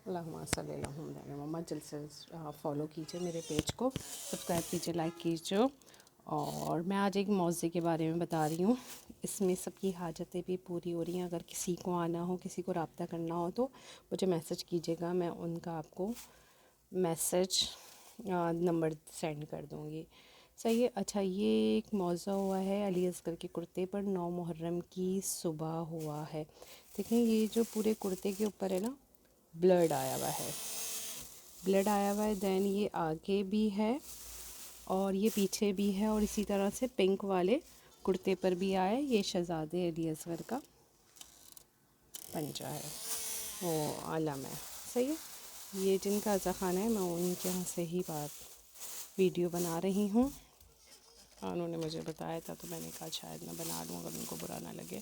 اللہم صلی اللہ علیہ محمد. جلد سے فالو کیجیے میرے پیج کو, سبسکرائب کیجیے, لائک کیجیے. اور میں آج ایک موضوع کے بارے میں بتا رہی ہوں. اس میں سب کی حاجتیں بھی پوری ہو رہی ہیں. اگر کسی کو آنا ہو, کسی کو رابطہ کرنا ہو تو مجھے میسج کیجیے گا, میں ان کا آپ کو میسج نمبر سینڈ کر دوں گی. صحیح ہے. اچھا, یہ ایک موضوع ہوا ہے علی اصغر کے کرتے پر 9 محرم کی صبح ہوا ہے. دیکھیں یہ جو پورے کرتے کے اوپر ہے نا, بلڈ آیا ہوا ہے, بلڈ آیا ہوا ہے. دین یہ آگے بھی ہے اور یہ پیچھے بھی ہے, اور اسی طرح سے پنک والے کرتے پر بھی آیا. یہ شہزادے علی اصغر کا پنجہ ہے, وہ علم ہے. صحیح ہے. یہ جن کا عزا خانہ ہے, میں ان کے یہاں سے ہی ویڈیو بنا رہی ہوں. انہوں نے مجھے بتایا تھا تو میں نے کہا شاید میں بنا لوں اگر ان کو برا نہ لگے.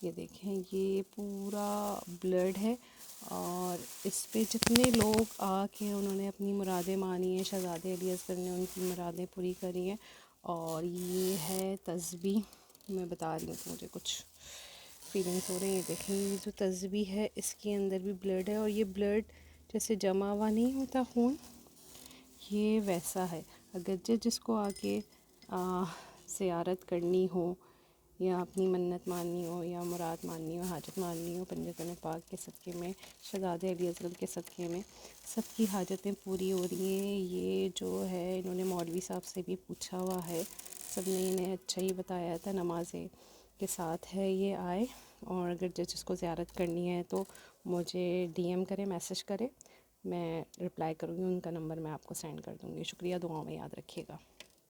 یہ دیکھیں, یہ پورا بلڈ ہے, اور اس پہ جتنے لوگ آ کے انہوں نے اپنی مرادیں مانی ہیں, شہزادے علی اصغر نے ان کی مرادیں پوری کری ہیں. اور یہ ہے تسبیح, میں بتا رہی ہوں کہ مجھے کچھ فیلنگس ہو رہی ہیں. دیکھیں یہ جو تسبیح ہے اس کے اندر بھی بلڈ ہے, اور یہ بلڈ جیسے جمع ہوا نہیں ہوتا خون, یہ ویسا ہے. اگر جس کو آ کے زیارت کرنی ہو, یا اپنی منت ماننی ہو, یا مراد ماننی ہو, حاجت ماننی ہو پنجتن پاک کے صدقے میں, شہزادے علی اصغر کے صدقے میں, سب کی حاجتیں پوری ہو رہی ہیں. یہ جو ہے انہوں نے مولوی صاحب سے بھی پوچھا ہوا ہے, سب نے انہیں اچھا ہی بتایا تھا. نمازیں کے ساتھ ہے یہ آئے, اور اگر جس کو زیارت کرنی ہے تو مجھے ڈی ایم کرے, میسج کرے, میں رپلائی کروں گی. ان کا نمبر میں آپ کو سینڈ کر دوں گی. شکریہ, دعاؤں میں یاد رکھیے گا.